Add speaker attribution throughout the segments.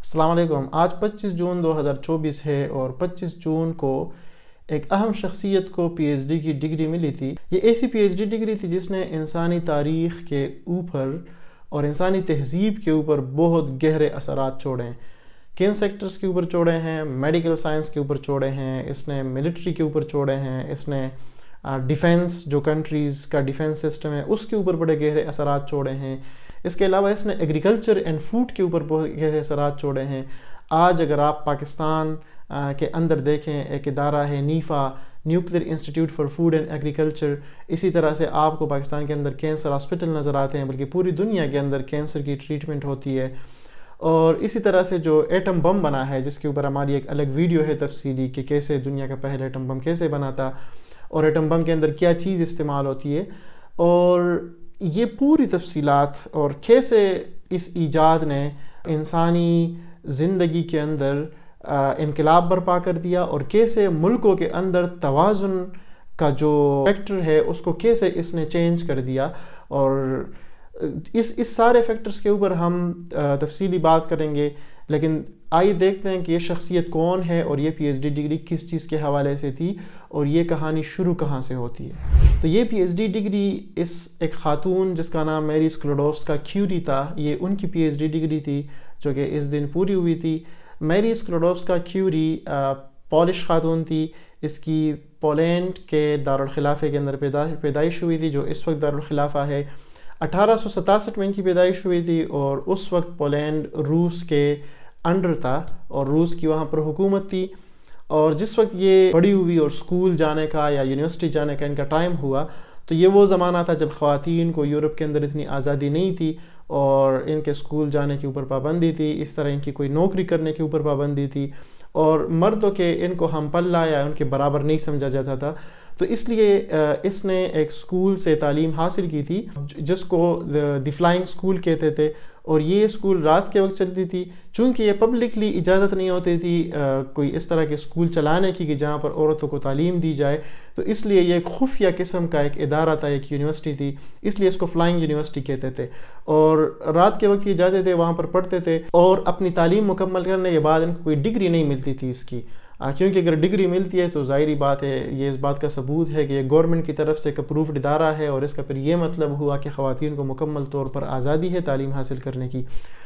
Speaker 1: السلام علیکم۔ آج 25 جون 2024 ہے اور 25 جون کو ایک اہم شخصیت کو پی ایچ ڈی کی ڈگری ملی تھی۔ یہ ایسی پی ایچ ڈی ڈگری تھی جس نے انسانی تاریخ کے اوپر اور انسانی تہذیب کے اوپر بہت گہرے اثرات چھوڑے ہیں۔ کن سیکٹرز کے اوپر چھوڑے ہیں؟ میڈیکل سائنس کے اوپر چھوڑے ہیں، اس نے ملٹری کے اوپر چھوڑے ہیں، اس نے ڈیفنس جو کنٹریز کا ڈیفنس سسٹم ہے اس کے اوپر بڑے گہرے اثرات چھوڑے ہیں۔ اس کے علاوہ اس نے ایگریکلچر اینڈ فوڈ کے اوپر بہت گہرے اثرات چھوڑے ہیں۔ آج اگر آپ پاکستان کے اندر دیکھیں، ایک ادارہ ہے NIFA, nuclear institute for food and agriculture, اسی طرح سے آپ کو پاکستان کے اندر کینسر ہاسپٹل نظر آتے ہیں، بلکہ پوری دنیا کے اندر کینسر کی ٹریٹمنٹ ہوتی ہے۔ اور اسی طرح سے جو ایٹم بم بنا ہے، جس کے اوپر ہماری ایک الگ ویڈیو ہے تفصیلی کہ کیسے دنیا کا پہلا ایٹم بم کیسے بنا تھا اور ایٹم بم کے اندر کیا چیز استعمال ہوتی ہے، اور یہ پوری تفصیلات اور کیسے اس ایجاد نے انسانی زندگی کے اندر انقلاب برپا کر دیا، اور کیسے ملکوں کے اندر توازن کا جو فیکٹر ہے اس کو کیسے اس نے چینج کر دیا۔ اور اس سارے فیکٹرز کے اوپر ہم تفصیلی بات کریں گے، لیکن آئیے دیکھتے ہیں کہ یہ شخصیت کون ہے اور یہ پی ایچ ڈی ڈگری کس چیز کے حوالے سے تھی اور یہ کہانی شروع کہاں سے ہوتی ہے۔ تو یہ پی ایچ ڈی ڈگری ایک خاتون جس کا نام میری اسکلوڈوفسکا کیوری تھا، یہ ان کی پی ایچ ڈی ڈگری تھی جو کہ اس دن پوری ہوئی تھی۔ میری اسکلوڈوفسکا کیوری پولش خاتون تھی۔ اس کی پولینڈ کے دارالخلافے کے اندر پیدائش ہوئی تھی جو اس وقت دارالخلافہ ہے۔ 1867 میں ان کی پیدائش ہوئی تھی اور اس وقت پولینڈ روس کے انڈر تھا اور روس کی وہاں پر حکومت تھی۔ اور جس وقت یہ بڑی ہوئی اور اسکول جانے کا یا یونیورسٹی جانے کا ان کا ٹائم ہوا، تو یہ وہ زمانہ تھا جب خواتین کو یورپ کے اندر اتنی آزادی نہیں تھی اور ان کے اسکول جانے کے اوپر پابندی تھی، اس طرح ان کی کوئی نوکری کرنے کے اوپر پابندی تھی، اور مردوں کے ان کو ہم پلہ یا ان کے برابر نہیں سمجھا جاتا تھا۔ تو اس لیے اس نے ایک اسکول سے تعلیم حاصل کی تھی جس کو دی فلائنگ اسکول کہتے تھے، اور یہ اسکول رات کے وقت چلتی تھی۔ چونکہ یہ پبلکلی اجازت نہیں ہوتی تھی کوئی اس طرح کے اسکول چلانے کی کہ جہاں پر عورتوں کو تعلیم دی جائے، تو اس لیے یہ ایک خفیہ قسم کا ایک ادارہ تھا، ایک یونیورسٹی تھی، اس لیے اس کو فلائنگ یونیورسٹی کہتے تھے۔ اور رات کے وقت یہ جاتے تھے، وہاں پر پڑھتے تھے، اور اپنی تعلیم مکمل کرنے کے بعد ان کو کوئی ڈگری نہیں ملتی تھی اس کی، کیونکہ اگر ڈگری ملتی ہے تو ظاہری بات ہے یہ اس بات کا ثبوت ہے کہ یہ گورنمنٹ کی طرف سے ایک اپروفڈ ادارہ ہے، اور اس کا پھر یہ مطلب ہوا کہ خواتین کو مکمل طور پر آزادی ہے تعلیم حاصل کرنے کی۔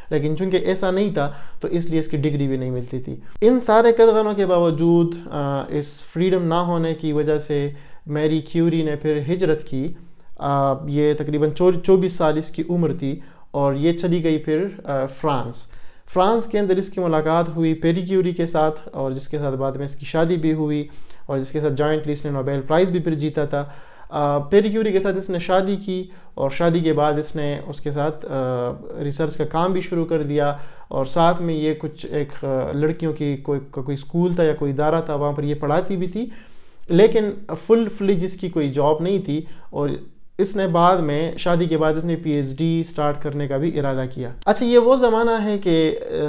Speaker 1: لیکن چونکہ ایسا نہیں تھا تو اس لیے اس کی ڈگری بھی نہیں ملتی تھی۔ ان سارے قدغنوں کے باوجود اس فریڈم نہ ہونے کی وجہ سے میری کیوری نے پھر ہجرت کی۔ یہ تقریباً 24 سال اس کی عمر تھی، اور یہ چلی گئی پھر فرانس کے اندر اس کی ملاقات ہوئی پیری کیوری کے ساتھ، اور جس کے ساتھ بعد میں اس کی شادی بھی ہوئی، اور جس کے ساتھ جوائنٹلی اس نے نوبیل پرائز بھی پھر جیتا تھا۔ پیری کیوری کے ساتھ اس نے شادی کی، اور شادی کے بعد اس نے اس کے ساتھ ریسرچ کا کام بھی شروع کر دیا، اور ساتھ میں یہ کچھ ایک لڑکیوں کی کوئی اسکول تھا یا کوئی ادارہ تھا، وہاں پر یہ پڑھاتی بھی تھی، لیکن فل جس کی کوئی جاب نہیں تھی۔ اور اس نے بعد میں شادی کے بعد اس نے پی ایچ ڈی سٹارٹ کرنے کا بھی ارادہ کیا۔ اچھا، یہ وہ زمانہ ہے کہ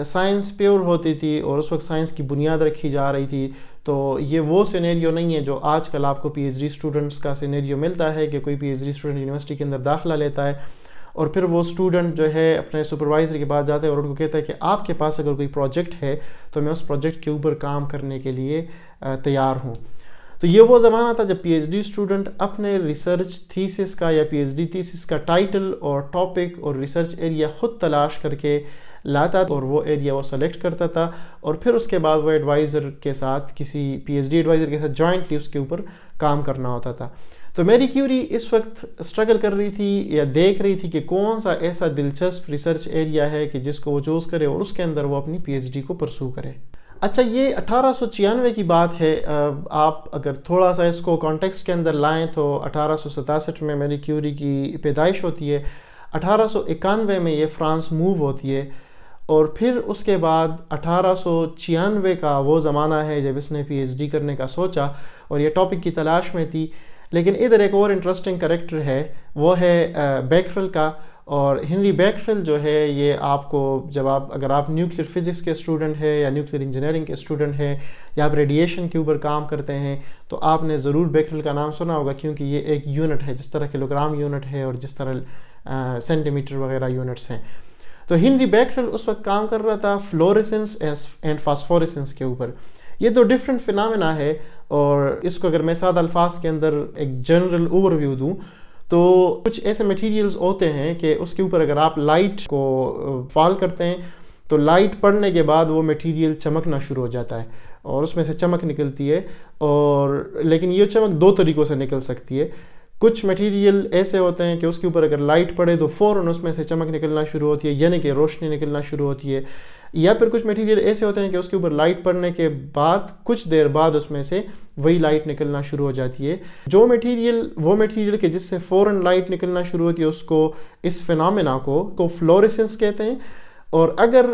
Speaker 1: سائنس پیور ہوتی تھی اور اس وقت سائنس کی بنیاد رکھی جا رہی تھی، تو یہ وہ سینیریو نہیں ہے جو آج کل آپ کو پی ایچ ڈی اسٹوڈنٹس کا سینیریو ملتا ہے کہ کوئی P H D student university کے اندر داخلہ لیتا ہے، اور پھر وہ اسٹوڈنٹ جو ہے اپنے سپروائزر کے پاس جاتا ہے اور ان کو کہتا ہے کہ آپ کے پاس اگر کوئی پروجیکٹ ہے تو میں اس پروجیکٹ کے اوپر کام کرنے کے لیے تیار ہوں۔ تو یہ وہ زمانہ تھا جب پی ایچ ڈی اسٹوڈنٹ اپنے ریسرچ تھیسس کا یا پی ایچ ڈی تھیسس کا ٹائٹل اور ٹاپک اور ریسرچ ایریا خود تلاش کر کے لاتا اور وہ ایریا وہ سلیکٹ کرتا تھا، اور پھر اس کے بعد وہ ایڈوائزر کے ساتھ کسی پی ایچ ڈی ایڈوائزر کے ساتھ جوائنٹلی اس کے اوپر کام کرنا ہوتا تھا۔ تو میری کیوری اس وقت اسٹرگل کر رہی تھی یا دیکھ رہی تھی کہ کون سا ایسا دلچسپ ریسرچ ایریا ہے کہ جس کو وہ چوز کرے اور اس کے اندر وہ اپنی پی ایچ ڈی کو پرسو کرے۔ اچھا، یہ 1896 کی بات ہے۔ آپ اگر تھوڑا سا اس کو کانٹیکسٹ کے اندر لائیں تو 1867 میں میری کیوری کی پیدائش ہوتی ہے، 1891 میں یہ فرانس موو ہوتی ہے، اور پھر اس کے بعد 1896 کا وہ زمانہ ہے جب اس نے پی ایچ ڈی کرنے کا سوچا اور یہ ٹاپک کی تلاش میں تھی۔ لیکن ادھر ایک اور انٹرسٹنگ کریکٹر ہے، وہ ہے بیکرل کا۔ اور ہنری بیکرل جو ہے یہ آپ کو اگر آپ نیوکلیئر فزکس کے اسٹوڈنٹ ہے یا نیوکلیئر انجینئرنگ کے اسٹوڈنٹ ہے یا آپ ریڈیشن کے اوپر کام کرتے ہیں تو آپ نے ضرور بیکرل کا نام سنا ہوگا، کیونکہ یہ ایک یونٹ ہے جس طرح کلو گرام یونٹ ہے اور جس طرح سینٹی میٹر وغیرہ یونٹس ہیں۔ تو ہنری بیکرل اس وقت کام کر رہا تھا فلوریسنس اینڈ فاسفوریسنس کے اوپر. یہ دو ڈفرینٹ فنامنا ہے، اور اس کو اگر میں سادہ الفاظ کے اندر ایک جنرل اوور ویو دوں تو کچھ ایسے میٹیریلز ہوتے ہیں کہ اس کے اوپر اگر آپ لائٹ کو فال کرتے ہیں تو لائٹ پڑنے کے بعد وہ میٹیریل چمکنا شروع ہو جاتا ہے اور اس میں سے چمک نکلتی ہے. اور لیکن یہ چمک دو طریقوں سے نکل سکتی ہے. کچھ میٹیریل ایسے ہوتے ہیں کہ اس کے اوپر اگر لائٹ پڑے تو فوراً اس میں سے چمک نکلنا شروع ہوتی ہے، یعنی کہ روشنی نکلنا شروع ہوتی ہے. یا پھر کچھ میٹیریل ایسے ہوتے ہیں کہ اس کے اوپر لائٹ پڑنے کے بعد کچھ دیر بعد اس میں سے وہی لائٹ نکلنا شروع ہو جاتی ہے. جو میٹیریل کہ جس سے فوراً لائٹ نکلنا شروع ہوتی ہے اس کو، اس فنامنا کو فلوریسنس کہتے ہیں. اور اگر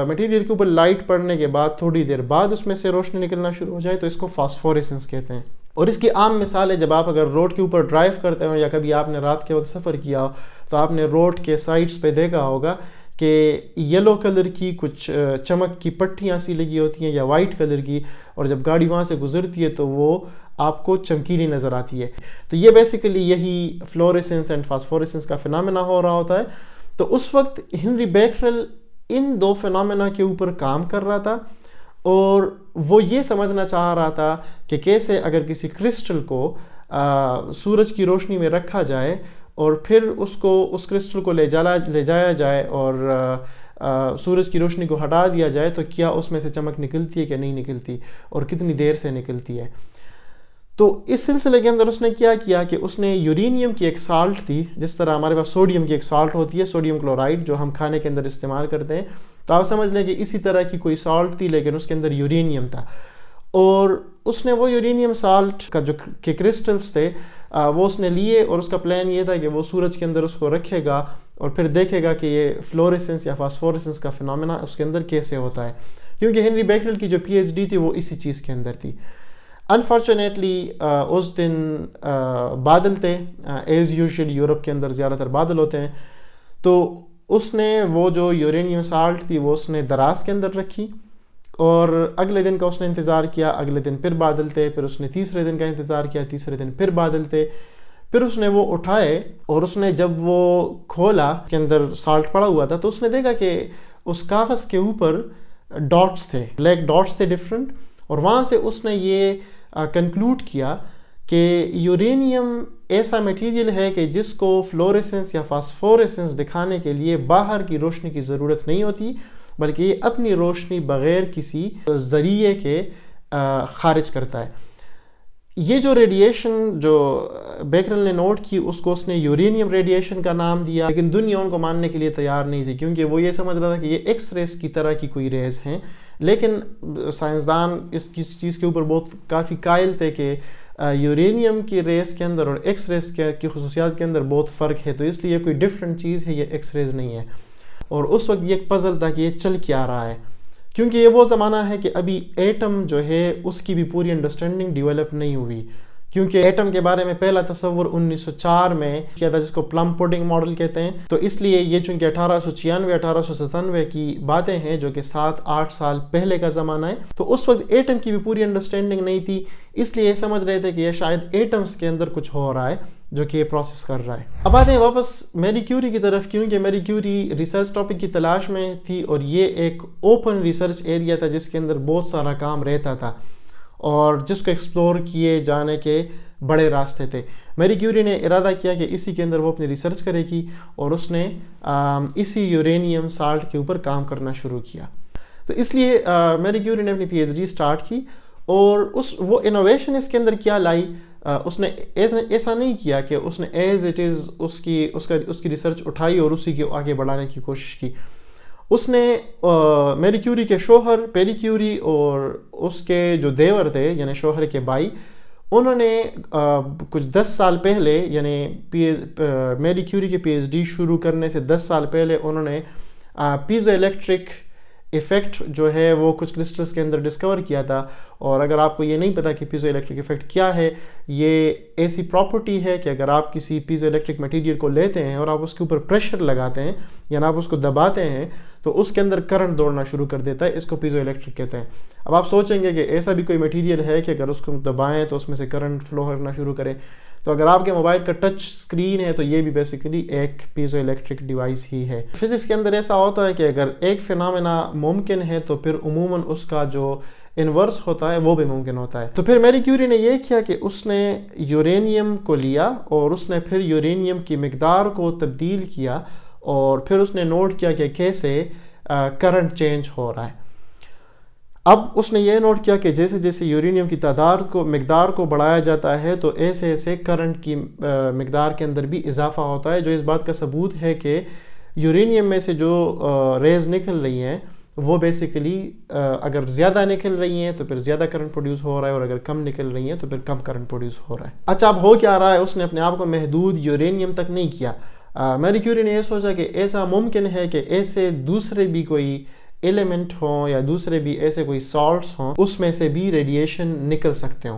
Speaker 1: میٹیریل کے اوپر لائٹ پڑنے کے بعد تھوڑی دیر بعد اس میں سے روشنی نکلنا شروع ہو جائے تو اس کو فاسفوریسنس کہتے ہیں. اور اس کی عام مثال ہے جب آپ اگر روڈ کے اوپر ڈرائیو کرتے ہو یا کبھی آپ نے رات کے وقت سفر کیا ہو تو آپ نے روڈ کے سائڈز پہ دیکھا ہوگا کہ یلو کلر کی کچھ چمک کی پٹیاں سی لگی ہوتی ہیں یا وائٹ کلر کی، اور جب گاڑی وہاں سے گزرتی ہے تو وہ آپ کو چمکیلی نظر آتی ہے. تو یہ بیسیکلی یہی فلوریسنس اینڈ فاسفوریسنس کا فنامنا ہو رہا ہوتا ہے. تو اس وقت ہنری بیکرل ان دو فنامنا کے اوپر کام کر رہا تھا، اور وہ یہ سمجھنا چاہ رہا تھا کہ کیسے اگر کسی کرسٹل کو سورج کی روشنی میں رکھا جائے اور پھر اس کرسٹل کو لے جایا جائے اور سورج کی روشنی کو ہٹا دیا جائے تو کیا اس میں سے چمک نکلتی ہے کہ نہیں نکلتی، اور کتنی دیر سے نکلتی ہے. تو اس سلسلے کے اندر اس نے کیا کہ اس نے یورینیم کی ایک سالٹ تھی، جس طرح ہمارے پاس سوڈیم کی ایک سالٹ ہوتی ہے، سوڈیم کلورائڈ، جو ہم کھانے کے اندر استعمال کرتے ہیں. تو آپ سمجھ لیں کہ اسی طرح کی کوئی سالٹ تھی لیکن اس کے اندر یورینیم تھا. اور اس نے وہ یورینیم سالٹ کا جو کہ کرسٹلز تھے وہ اس نے لیے، اور اس کا پلان یہ تھا کہ وہ سورج کے اندر اس کو رکھے گا اور پھر دیکھے گا کہ یہ فلوریسنس یا فاسفوریسنس کا فنامنا اس کے اندر کیسے ہوتا ہے. کیونکہ ہنری بیکرل کی جو پی ایچ ڈی تھی وہ اسی چیز کے اندر تھی. انفارچونیٹلی اس دن بادل تھے، ایز یوزول یورپ کے اندر زیادہ تر بادل ہوتے ہیں. تو اس نے وہ جو یورینیم سالٹ تھی وہ اس نے دراز کے اندر رکھی، اور اگلے دن کا اس نے انتظار کیا. اگلے دن پھر بادل تھے، پھر اس نے تیسرے دن کا انتظار کیا، تیسرے دن پھر بادل تھے. پھر اس نے وہ اٹھائے اور اس نے جب وہ کھولا اس کے اندر سالٹ پڑا ہوا تھا تو اس نے دیکھا کہ اس کاغذ کے اوپر ڈاٹس تھے، بلیک ڈاٹس تھے ڈفرینٹ. اور وہاں سے اس نے یہ کنکلوڈ کیا کہ یورینیم ایسا میٹیریل ہے کہ جس کو فلوریسنس یا فاسفوریسنس دکھانے کے لیے باہر کی روشنی کی ضرورت نہیں ہوتی، بلکہ یہ اپنی روشنی بغیر کسی ذریعے کے خارج کرتا ہے. یہ جو ریڈیشن جو بیکرل نے نوٹ کی اس کو اس نے یورینیم ریڈیشن کا نام دیا، لیکن دنیا ان کو ماننے کے لیے تیار نہیں تھی، کیونکہ وہ یہ سمجھ رہا تھا کہ یہ ایکس ریز کی طرح کی کوئی ریز ہیں. لیکن سائنسدان اس چیز کے اوپر کافی قائل تھے کہ یورینیم کی ریز کے اندر اور ایکس ریز کی خصوصیات کے اندر بہت فرق ہے، تو اس لیے کوئی ڈفرینٹ چیز ہے، یہ ایکس ریز نہیں ہے. اور اس وقت یہ ایک پزل تھا کہ یہ چل کیا رہا ہے، کیونکہ یہ وہ زمانہ ہے کہ ابھی ایٹم جو ہے اس کی بھی پوری انڈرسٹینڈنگ ڈیولپ نہیں ہوئی. کیونکہ ایٹم کے بارے میں پہلا تصور 1904 میں کیا تھا، جس کو پلم پوڈنگ ماڈل کہتے ہیں. تو اس لیے یہ چونکہ 1896-1897 کی باتیں ہیں جو کہ 7-8 سال پہلے کا زمانہ ہے، تو اس وقت ایٹم کی بھی پوری انڈرسٹینڈنگ نہیں تھی. اس لیے یہ سمجھ رہے تھے کہ یہ شاید ایٹمز کے اندر کچھ ہو رہا ہے جو کہ یہ پروسیس کر رہا ہے. اب آتے ہیں واپس میری کیوری کی طرف، کیونکہ میری کیوری ریسرچ ٹاپک کی تلاش میں تھی اور یہ ایک اوپن ریسرچ ایریا تھا جس کے اندر بہت سارا کام رہتا تھا اور جس کو ایکسپلور کیے جانے کے بڑے راستے تھے. میری کیوری نے ارادہ کیا کہ اسی کے اندر وہ اپنی ریسرچ کرے گی، اور اس نے اسی یورینیم سالٹ کے اوپر کام کرنا شروع کیا. تو اس لیے میری کیوری نے اپنی پی ایچ ڈی اسٹارٹ کی، اور وہ انوویشن اس کے اندر کیا لائی. اس نے ایسا نہیں کیا کہ اس نے ایز اٹ از اس کی ریسرچ اٹھائی اور اسی کے آگے بڑھانے کی کوشش کی. اس نے میری کیوری کے شوہر پیری کیوری اور اس کے جو دیور تھے یعنی شوہر کے بھائی، انہوں نے کچھ 10 سال پہلے، یعنی میری کیوری کے پی ایچ ڈی شروع کرنے سے 10 سال پہلے انہوں نے پیزو الیکٹرک ایفیکٹ جو ہے وہ کچھ کرسٹلز کے اندر ڈسکور کیا تھا. اور اگر آپ کو یہ نہیں پتا کہ پیزو الیکٹرک ایفیکٹ کیا ہے، یہ ایسی پراپرٹی ہے کہ اگر آپ کسی پیزو الیکٹرک مٹیریل کو لیتے ہیں اور آپ اس کے اوپر پریشر لگاتے ہیں یعنی آپ اس کو دباتے ہیں تو اس کے اندر کرنٹ دوڑنا شروع کر دیتا ہے. اس کو پیزو الیکٹرک کہتے ہیں. اب آپ سوچیں گے کہ ایسا بھی کوئی مٹیریل ہے کہ اگر اس کو دبائیں تو اس میں سے کرنٹ فلو کرنا شروع کرے، تو اگر آپ کے موبائل کا ٹچ سکرین ہے تو یہ بھی بیسیکلی ایک پیزو الیکٹرک ڈیوائس ہی ہے. فزکس کے اندر ایسا ہوتا ہے کہ اگر ایک فینامنا ممکن ہے تو پھر عموماً اس کا جو انورس ہوتا ہے وہ بھی ممکن ہوتا ہے. تو پھر میری کیوری نے یہ کیا کہ اس نے یورینیم کو لیا اور اس نے پھر یورینیم کی مقدار کو تبدیل کیا اور پھر اس نے نوٹ کیا کہ کیسے کرنٹ چینج ہو رہا ہے. اب اس نے یہ نوٹ کیا کہ جیسے جیسے یورینیم کی مقدار کو بڑھایا جاتا ہے تو ایسے ایسے کرنٹ کی مقدار کے اندر بھی اضافہ ہوتا ہے، جو اس بات کا ثبوت ہے کہ یورینیم میں سے جو ریز نکل رہی ہیں وہ بیسیکلی اگر زیادہ نکل رہی ہیں تو پھر زیادہ کرنٹ پروڈیوس ہو رہا ہے، اور اگر کم نکل رہی ہیں تو پھر کم کرنٹ پروڈیوس ہو رہا ہے. اچھا اب ہو کیا رہا ہے، اس نے اپنے آپ کو محدود یورینیم تک نہیں کیا. میری کیوری نے یہ سوچا کہ ایسا ممکن ہے کہ ایسے دوسرے بھی کوئی ایلیمنٹ ہوں یا دوسرے بھی ایسے کوئی سالٹس ہوں اس میں سے بھی ریڈیشن نکل سکتے ہوں.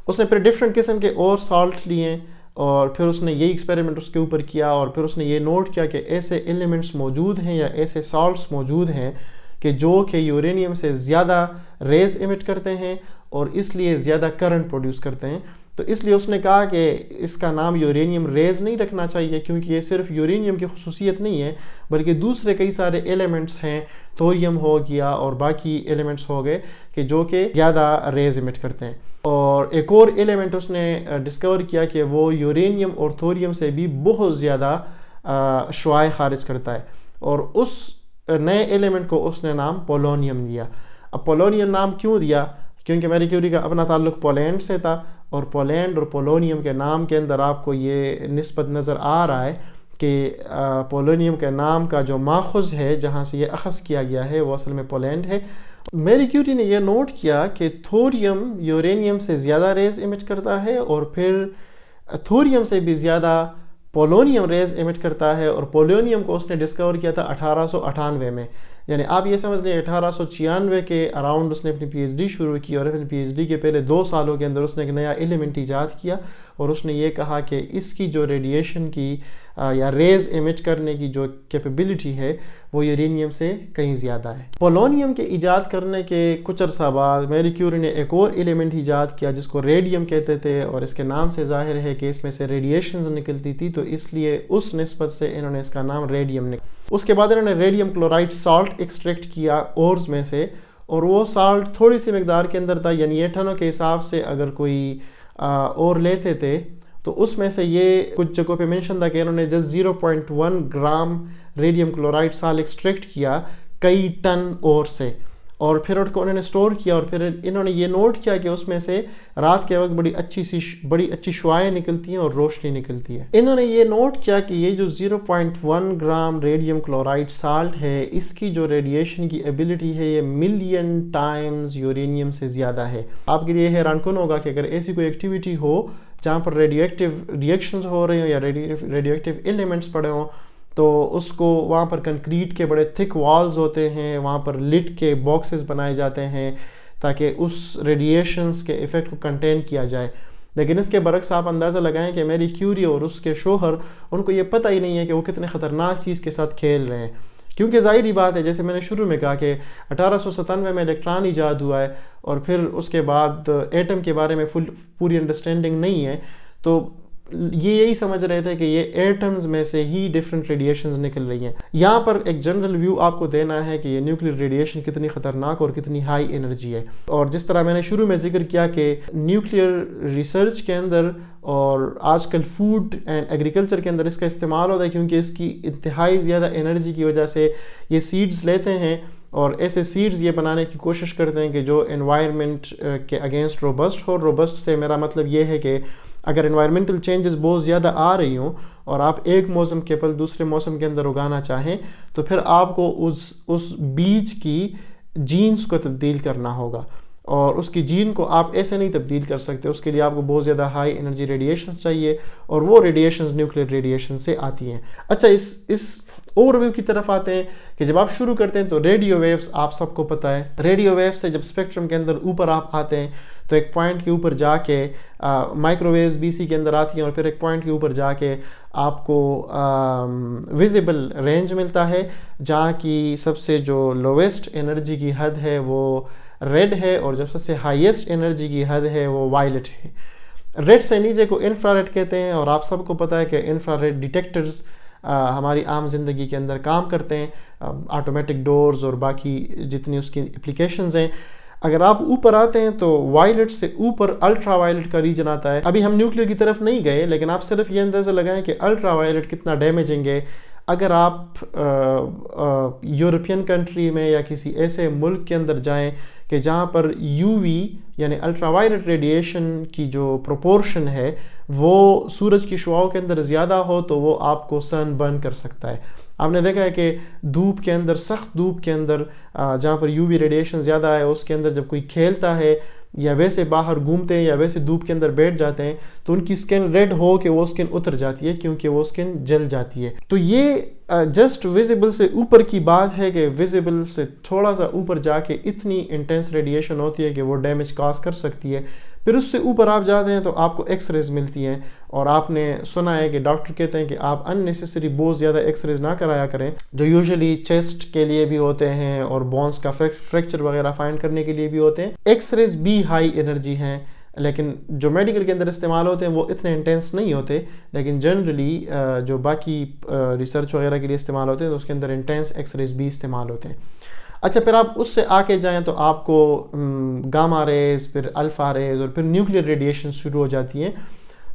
Speaker 1: اس نے پھر ڈفرینٹ قسم کے اور سالٹ لیے اور پھر اس نے یہی ایکسپیریمنٹ اس کے اوپر کیا، اور پھر اس نے یہ نوٹ کیا کہ ایسے ایلیمنٹس موجود ہیں یا ایسے سالٹس موجود ہیں کہ جو کہ یورینیم سے زیادہ ریز ایمٹ کرتے ہیں اور اس لیے زیادہ کرنٹ پروڈیوس کرتے ہیں. تو اس لیے اس نے کہا کہ اس کا نام یورینیم ریز نہیں رکھنا چاہیے، کیونکہ یہ صرف یورینیم کی خصوصیت نہیں ہے بلکہ دوسرے کئی سارے ایلیمنٹس ہیں، تھوریم ہو گیا اور باقی ایلیمنٹس ہو گئے کہ جو کہ زیادہ ریز ایمٹ کرتے ہیں. اور ایک اور ایلیمنٹ اس نے ڈسکور کیا کہ وہ یورینیم اور تھوریم سے بھی بہت زیادہ شعاع خارج کرتا ہے، اور اس نئے ایلیمنٹ کو اس نے نام پولونیم دیا. اب پولونیم نام کیوں دیا؟ کیونکہ میری کیوری کا اپنا تعلق پولینڈ سے تھا، اور پولینڈ اور پولونیم کے نام کے اندر آپ کو یہ نسبت نظر آ رہا ہے کہ پولونیم کے نام کا جو ماخذ ہے جہاں سے یہ اخذ کیا گیا ہے وہ اصل میں پولینڈ ہے. میری کیوری نے یہ نوٹ کیا کہ تھوریم یورینیم سے زیادہ ریز ایمٹ کرتا ہے، اور پھر تھوریم سے بھی زیادہ پولونیم ریز ایمٹ کرتا ہے، اور پولونیم کو اس نے ڈسکور کیا تھا 1898 میں. یعنی آپ یہ سمجھ لیں 1896 کے اراؤنڈ اس نے اپنی پی ایچ ڈی شروع کی، اور اپنی پی ایچ ڈی کے پہلے 2 سالوں کے اندر اس نے ایک نیا ایلیمنٹ ایجاد کیا، اور اس نے یہ کہا کہ اس کی جو ریڈیشن کی یا ریز ایمٹ کرنے کی جو کیپیبلٹی ہے وہ یورینیم سے کہیں زیادہ ہے. پولونیم کے ایجاد کرنے کے کچھ عرصہ بعد میری کیوری نے ایک اور ایلیمنٹ ایجاد کیا جس کو ریڈیم کہتے تھے، اور اس کے نام سے ظاہر ہے کہ اس میں سے ریڈیشنز نکلتی تھی، تو اس لیے اس نسبت سے انہوں نے اس کا نام ریڈیم نکلا. اس کے بعد انہوں نے ریڈیم کلورائڈ سالٹ ایکسٹریکٹ کیا اورز میں سے، اور وہ سالٹ تھوڑی سی مقدار کے اندر تھا، یعنی یہ ٹنوں کے حساب سے اگر کوئی اور لیتے تھے تو اس میں سے یہ کچھ جگہوں پہ مینشن تھا کہ انہوں نے just 0.1 gram radium chloride salt extract کیا کئی ٹن اور سے، اور پھر ان کو انہوں نے سٹور کیا، اور پھر انہوں نے یہ نوٹ کیا کہ اس میں سے رات کے وقت بڑی اچھی شعاعیں نکلتی ہیں اور روشنی نکلتی ہے. انہوں نے یہ نوٹ کیا کہ یہ جو 0.1 گرام ریڈیم کلورائڈ سالٹ ہے اس کی جو ریڈیشن کی ایبلٹی ہے یہ ملین ٹائمز یورینیم سے زیادہ ہے. آپ کے لیے حیران کن ہوگا کہ اگر ایسی کوئی ایکٹیویٹی ہو جہاں پر ریڈیو ایکٹیو ریئیکشنز ہو رہے ہوں یا ریڈیو ایکٹیو ایلیمنٹس پڑے ہوں، تو اس کو وہاں پر کنکریٹ کے بڑے تھک والز ہوتے ہیں، وہاں پر لٹ کے باکسز بنائے جاتے ہیں تاکہ اس ریڈیشنز کے ایفیکٹ کو کنٹین کیا جائے. لیکن اس کے برعکس آپ اندازہ لگائیں کہ میری کیوری اور اس کے شوہر ان کو یہ پتہ ہی نہیں ہے کہ وہ کتنے خطرناک چیز کے ساتھ کھیل رہے ہیں. کیونکہ ظاہری بات ہے، جیسے میں نے شروع میں کہا کہ 1897 میں الیکٹران ایجاد ہوا ہے، اور پھر اس کے بعد ایٹم کے بارے میں پوری انڈرسٹینڈنگ نہیں ہے، تو یہی سمجھ رہے تھے کہ یہ ایٹمز میں سے ہی ڈیفرنٹ ریڈیشنز نکل رہی ہیں. یہاں پر ایک جنرل ویو آپ کو دینا ہے کہ یہ نیوکلیر ریڈیشن کتنی خطرناک اور کتنی ہائی انرجی ہے. اور جس طرح میں نے شروع میں ذکر کیا کہ نیوکلیر ریسرچ کے اندر اور آج کل فوڈ اینڈ ایگریکلچر کے اندر اس کا استعمال ہوتا ہے، کیونکہ اس کی انتہائی زیادہ انرجی کی وجہ سے یہ سیڈز لیتے ہیں اور ایسے سیڈز یہ بنانے کی کوشش کرتے ہیں کہ جو انوائرمنٹ کے اگینسٹ روبسٹ ہو. روبسٹ سے میرا مطلب یہ ہے کہ اگر انوائرمنٹل چینجز بہت زیادہ آ رہی ہوں اور آپ ایک موسم کے پل دوسرے موسم کے اندر اگانا چاہیں تو پھر آپ کو اس بیج کی جینز کو تبدیل کرنا ہوگا، اور اس کی جین کو آپ ایسے نہیں تبدیل کر سکتے. اس کے لیے آپ کو بہت زیادہ ہائی انرجی ریڈیشن چاہیے، اور وہ ریڈیشنز نیوکلیر ریڈیشن سے آتی ہیں. اچھا، اس اوور ویو کی طرف آتے ہیں کہ جب آپ شروع کرتے ہیں تو ریڈیو ویوز آپ سب کو پتہ ہے. ریڈیو ویو سے جب اسپیکٹرم کے اندر اوپر آپ آتے ہیں تو ایک پوائنٹ کے اوپر جا کے مائکرو ویوز بی سی کے اندر آتی ہیں، اور پھر ایک پوائنٹ کے اوپر جا کے آپ کو ویزیبل رینج ملتا ہے جہاں کی سب سے جو لویسٹ انرجی کی حد ہے وہ ریڈ ہے، اور جب سب سے ہائیسٹ انرجی کی حد ہے وہ وائلٹ ہے. ریڈ سے نیچے کو انفراریڈ کہتے ہیں، اور آپ سب کو پتہ ہے کہ انفراریڈ ڈیٹیکٹرز ہماری عام زندگی کے اندر کام کرتے ہیں، آٹومیٹک ڈورز اور باقی جتنی اس کی اپلیکیشنز ہیں۔ اگر آپ اوپر آتے ہیں تو وائلٹ سے اوپر الٹرا وائلٹ کا ریجن آتا ہے۔ ابھی ہم نیوکلیئر کی طرف نہیں گئے، لیکن آپ صرف یہ اندازہ لگائیں کہ الٹرا وائلٹ کتنا ڈیمیجنگ ہے۔ اگر آپ یورپین کنٹری میں یا کسی ایسے ملک کے اندر جائیں کہ جہاں پر یو وی یعنی الٹرا وائلٹ ریڈیشن کی جو پروپورشن ہے وہ سورج کی شعاؤں کے اندر زیادہ ہو تو وہ آپ کو سن برن کر سکتا ہے۔ آپ نے دیکھا ہے کہ دھوپ کے اندر، سخت دھوپ کے اندر جہاں پر یو وی ریڈیشن زیادہ ہے، اس کے اندر جب کوئی کھیلتا ہے یا ویسے باہر گھومتے ہیں یا ویسے دھوپ کے اندر بیٹھ جاتے ہیں تو ان کی سکن ریڈ ہو کے وہ سکن اتر جاتی ہے، کیونکہ وہ سکن جل جاتی ہے۔ تو یہ جسٹ ویزیبل سے اوپر کی بات ہے کہ ویزیبل سے تھوڑا سا اوپر جا کے اتنی انٹینس ریڈیشن ہوتی ہے کہ وہ ڈیمیج کاز کر سکتی ہے۔ پھر اس سے اوپر آپ جاتے ہیں تو آپ کو ایکس ریز ملتی ہیں، اور آپ نے سنا ہے کہ ڈاکٹر کہتے ہیں کہ آپ ان نیسیسری بہت زیادہ ایکس ریز نہ کرایا کریں، جو یوزلی چیسٹ کے لیے بھی ہوتے ہیں اور بونز کا فریکچر وغیرہ فائنڈ کرنے کے لیے بھی ہوتے ہیں۔ ایکس ریز بھی ہائی انرجی ہیں، لیکن جو میڈیکل کے اندر استعمال ہوتے ہیں وہ اتنے انٹینس نہیں ہوتے، لیکن جنرلی جو باقی ریسرچ وغیرہ کے لیے استعمال ہوتے ہیں تو اس کے اندر انٹینس ایکس ریز بھی استعمال ہوتے ہیں۔ اچھا، پھر آپ اس سے آگے جائیں تو آپ کو گاما ریز، پھر الفا ریز اور پھر نیوکلیئر ریڈیشن شروع ہو جاتی ہیں۔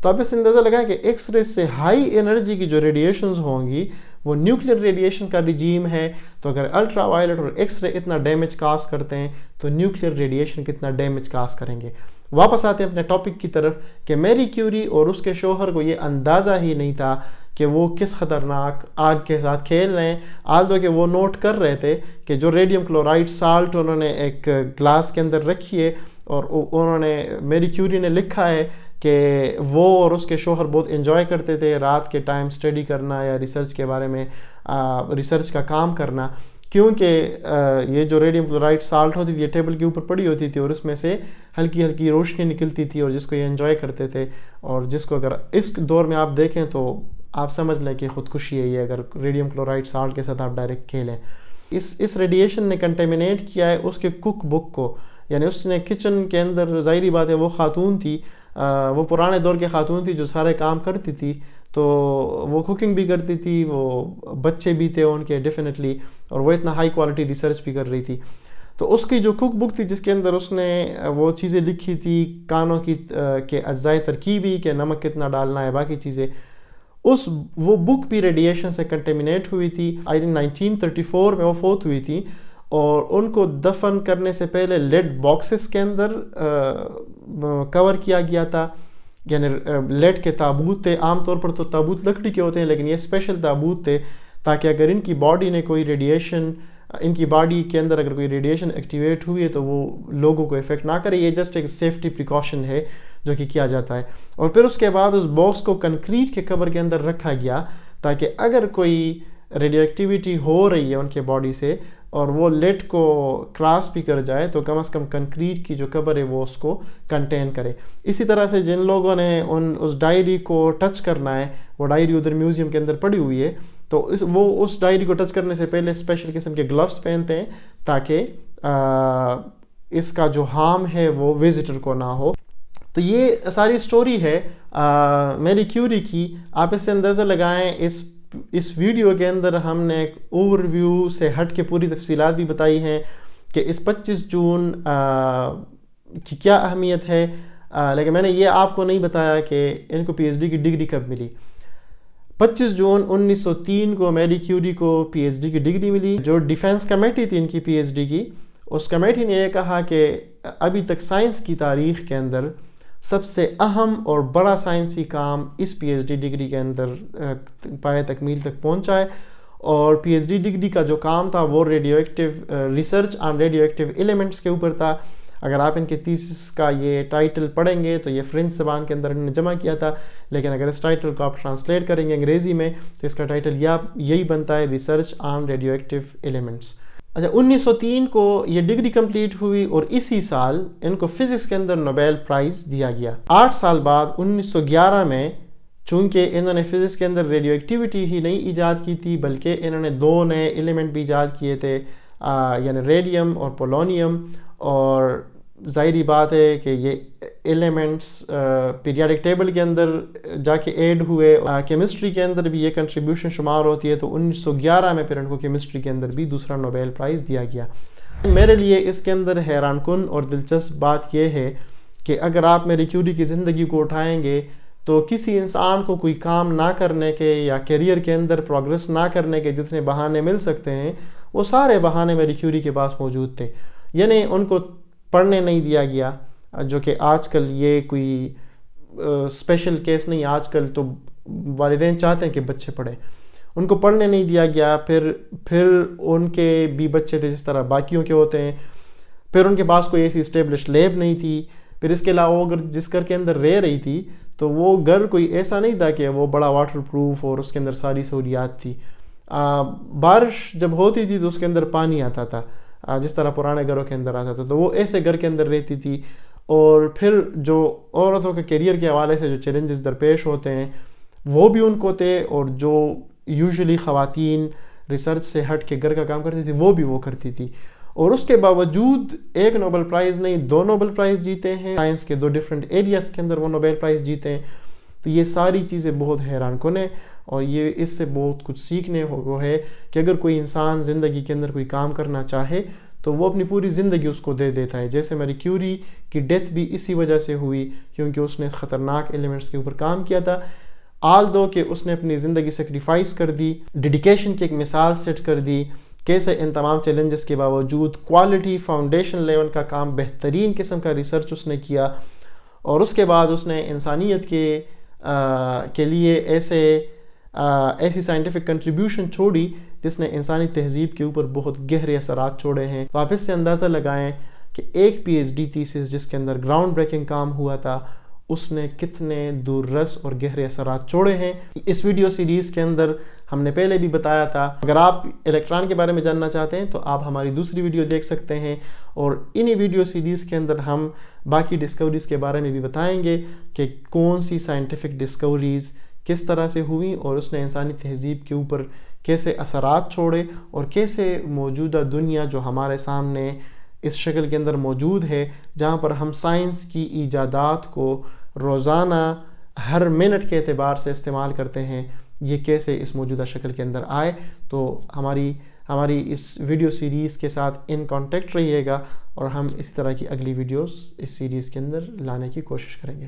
Speaker 1: تو آپ اس اندازہ لگائیں کہ ایکس ریز سے ہائی انرجی کی جو ریڈیشنز ہوں گی وہ نیوکلیئر ریڈیشن کا رجیم ہے، تو اگر الٹرا وائلٹ اور ایکس رے اتنا ڈیمیج کاز کرتے ہیں تو نیوکلیئر ریڈیشن کتنا ڈیمیج کاز کریں گے۔ واپس آتے ہیں اپنے ٹاپک کی طرف کہ میری کیوری اور اس کے شوہر کو یہ اندازہ ہی نہیں تھا کہ وہ کس خطرناک آگ کے ساتھ کھیل رہے ہیں، آلدو کہ وہ نوٹ کر رہے تھے کہ جو ریڈیم کلورائڈ سالٹ انہوں نے ایک گلاس کے اندر رکھی ہے، اور انہوں نے میری کیوری نے لکھا ہے کہ وہ اور اس کے شوہر بہت انجوائے کرتے تھے رات کے ٹائم اسٹڈی کرنا یا ریسرچ کے بارے میں ریسرچ کا کام کرنا، کیونکہ یہ جو ریڈیم کلورائڈ سالٹ ہوتی تھی یہ ٹیبل کے اوپر پڑی ہوتی تھی اور اس میں سے ہلکی ہلکی روشنی نکلتی تھی، اور جس کو یہ انجوائے کرتے تھے، اور جس کو اگر اس دور میں آپ دیکھیں تو آپ سمجھ لیں کہ خودکشی ہے یہ، اگر ریڈیم کلورائڈ سالٹ کے ساتھ آپ ڈائریکٹ کھیلیں۔ اس ریڈیشن نے کنٹیمنیٹ کیا ہے اس کے کک بک کو، یعنی اس نے کچن کے اندر، ظاہری بات ہے وہ خاتون تھی، وہ پرانے دور کے خاتون تھی جو سارے کام کرتی تھی، تو وہ کوکنگ بھی کرتی تھی، وہ بچے بھی تھے ان کے ڈیفینیٹلی، اور وہ اتنا ہائی کوالٹی ریسرچ بھی کر رہی تھی۔ تو اس کی جو کک بک تھی جس کے اندر اس نے وہ چیزیں لکھی تھی کانوں کی کے اجزائے ترکیبی، کہ نمک کتنا ڈالنا ہے، باقی چیزیں، وہ بک بھی ریڈیشن سے کنٹیمنیٹ ہوئی تھی۔ 1934 میں وہ فوت ہوئی تھی، اور ان کو دفن کرنے سے پہلے لیڈ باکسز کے اندر کور کیا گیا تھا، یعنی لیڈ کے تابوت تھے۔ عام طور پر تو تابوت لکڑی کے ہوتے ہیں، لیکن یہ اسپیشل تابوت تھے تاکہ اگر ان کی باڈی نے کوئی ریڈیشن، ان کی باڈی کے اندر اگر کوئی ریڈیشن ایکٹیویٹ ہوئی ہے تو وہ لوگوں کو افیکٹ نہ کرے۔ یہ جسٹ ایک سیفٹی پریکاشن ہے جو کہ کیا جاتا ہے۔ اور پھر اس کے بعد اس باکس کو کنکریٹ کے قبر کے اندر رکھا گیا تاکہ اگر کوئی ریڈیو ایکٹیویٹی ہو رہی ہے ان کے باڈی سے اور وہ لیڈ کو کراس بھی کر جائے تو کم از کم کنکریٹ کی جو قبر ہے وہ اس کو کنٹین کرے۔ اسی طرح سے جن لوگوں نے اس ڈائری کو ٹچ کرنا ہے، وہ ڈائری ادھر میوزیم کے اندر پڑی ہوئی ہے، تو وہ اس ڈائری کو ٹچ کرنے سے پہلے اسپیشل قسم کے گلوز پہنتے ہیں تاکہ اس کا جو ہارم ہے وہ وزٹر کو نہ ہو۔ تو یہ ساری سٹوری ہے میری کیوری کی۔ آپ اس سے اندازہ لگائیں، اس ویڈیو کے اندر ہم نے ایک اوور ویو سے ہٹ کے پوری تفصیلات بھی بتائی ہیں کہ اس 25 جون کی کیا اہمیت ہے، لیکن میں نے یہ آپ کو نہیں بتایا کہ ان کو پی ایچ ڈی کی ڈگری کب ملی۔ 25 جون 1903 کو میری کیوری کو پی ایچ ڈی کی ڈگری ملی۔ جو ڈیفینس کمیٹی تھی ان کی پی ایچ ڈی کی، اس کمیٹی نے یہ کہا کہ ابھی تک سائنس کی تاریخ کے اندر سب سے اہم اور بڑا سائنسی کام اس پی ایچ ڈی ڈگری کے اندر پائے تکمیل تک پہنچا ہے، اور پی ایچ ڈی ڈگری کا جو کام تھا وہ radio active research on radio active elements کے اوپر تھا۔ اگر آپ ان کے تھیسس کا یہ ٹائٹل پڑھیں گے تو یہ فرینچ زبان کے اندر انہوں نے جمع کیا تھا، لیکن اگر اس ٹائٹل کو آپ ٹرانسلیٹ کریں گے انگریزی میں تو اس کا ٹائٹل یہی بنتا ہے، research on radio active elements. اچھا، 1903 کو یہ ڈگری کمپلیٹ ہوئی اور اسی سال ان کو فزکس کے اندر نوبیل پرائز دیا گیا۔ 8 سال بعد 1911 میں، چونکہ انہوں نے فزکس کے اندر ریڈیو ایکٹیویٹی ہی نہیں ایجاد کی تھی بلکہ انہوں نے 2 نئے ایلیمنٹ بھی ایجاد کیے تھے، یعنی ریڈیم اور پولونیم، اور ظاہری بات ہے کہ یہ ایلیمنٹس پیریاڈک ٹیبل کے اندر جا کے ایڈ ہوئے. کیمسٹری کے اندر بھی یہ کنٹریبیوشن شمار ہوتی ہے, تو 1911 میں پھر ان کو کیمسٹری کے اندر بھی دوسرا نوبیل پرائز دیا گیا. میرے لیے اس کے اندر حیران کن اور دلچسپ بات یہ ہے کہ اگر آپ میری کیوری کی زندگی کو اٹھائیں گے تو کسی انسان کو کوئی کام نہ کرنے کے یا کیریئر کے اندر پروگرس نہ کرنے کے جتنے بہانے مل سکتے ہیں, وہ سارے بہانے میری کیوری کے پاس موجود تھے. یعنی ان کو پڑھنے نہیں دیا گیا, جو کہ آج کل یہ کوئی اسپیشل کیس نہیں. آج کل تو والدین چاہتے ہیں کہ بچے پڑھیں, ان کو پڑھنے نہیں دیا گیا. پھر ان کے بھی بچے تھے جس طرح باقیوں کے ہوتے ہیں. پھر ان کے پاس کوئی ایسی اسٹیبلش لیب نہیں تھی. پھر اس کے علاوہ اگر جس گھر کے اندر رہ رہی تھی تو وہ گھر کوئی ایسا نہیں تھا کہ وہ بڑا واٹر پروف اور اس کے اندر ساری سہولیات تھی. بارش جب ہوتی تھی تو اس کے اندر پانی آتا تھا, جس طرح پرانے گھروں کے اندر آتا تھا. تو وہ ایسے گھر کے اندر رہتی تھی. اور پھر جو عورتوں کے کیریئر کے حوالے سے جو چیلنجز درپیش ہوتے ہیں وہ بھی ان کو تھے, اور جو یوزولی خواتین ریسرچ سے ہٹ کے گھر کا کام کرتی تھی وہ بھی وہ کرتی تھی. اور اس کے باوجود ایک نوبل پرائز نہیں 2 نوبل پرائز جیتے ہیں. سائنس کے 2 ڈیفرنٹ ایریاز کے اندر وہ نوبل پرائز جیتے ہیں. تو یہ ساری چیزیں بہت حیران کن ہیں, اور یہ اس سے بہت کچھ سیکھنے وہ ہے کہ اگر کوئی انسان زندگی کے اندر کوئی کام کرنا چاہے تو وہ اپنی پوری زندگی اس کو دے دیتا ہے. جیسے میری کیوری کی ڈیتھ بھی اسی وجہ سے ہوئی کیونکہ اس نے خطرناک ایلیمنٹس کے اوپر کام کیا تھا. آل دو کہ اس نے اپنی زندگی سیکریفائس کر دی, ڈیڈیکیشن کی ایک مثال سیٹ کر دی, کیسے ان تمام چیلنجز کے باوجود کوالٹی فاؤنڈیشن لیول کا کام, بہترین قسم کا ریسرچ اس نے کیا. اور اس کے بعد اس نے انسانیت کے لیے ایسی سائنٹیفک کنٹریبیوشن چھوڑی جس نے انسانی تہذیب کے اوپر بہت گہرے اثرات چھوڑے ہیں. تو آپ اس سے اندازہ لگائیں کہ ایک پی ایچ ڈی تھیسس جس کے اندر گراؤنڈ بریکنگ کام ہوا تھا اس نے کتنے دور رس اور گہرے اثرات چھوڑے ہیں. اس ویڈیو سیریز کے اندر ہم نے پہلے بھی بتایا تھا, اگر آپ الیکٹران کے بارے میں جاننا چاہتے ہیں تو آپ ہماری دوسری ویڈیو دیکھ سکتے ہیں. اور انہی ویڈیو سیریز کے اندر ہم باقی ڈسکوریز کے بارے میں بھی بتائیں گے کہ کون سی سائنٹیفک ڈسکوریز کس طرح سے ہوئی اور اس نے انسانی تہذیب کے اوپر کیسے اثرات چھوڑے, اور کیسے موجودہ دنیا جو ہمارے سامنے اس شکل کے اندر موجود ہے, جہاں پر ہم سائنس کی ایجادات کو روزانہ ہر منٹ کے اعتبار سے استعمال کرتے ہیں, یہ کیسے اس موجودہ شکل کے اندر آئے. تو ہماری اس ویڈیو سیریز کے ساتھ ان کانٹیکٹ رہیے گا, اور ہم اسی طرح کی اگلی ویڈیوز اس سیریز کے اندر لانے کی کوشش کریں گے.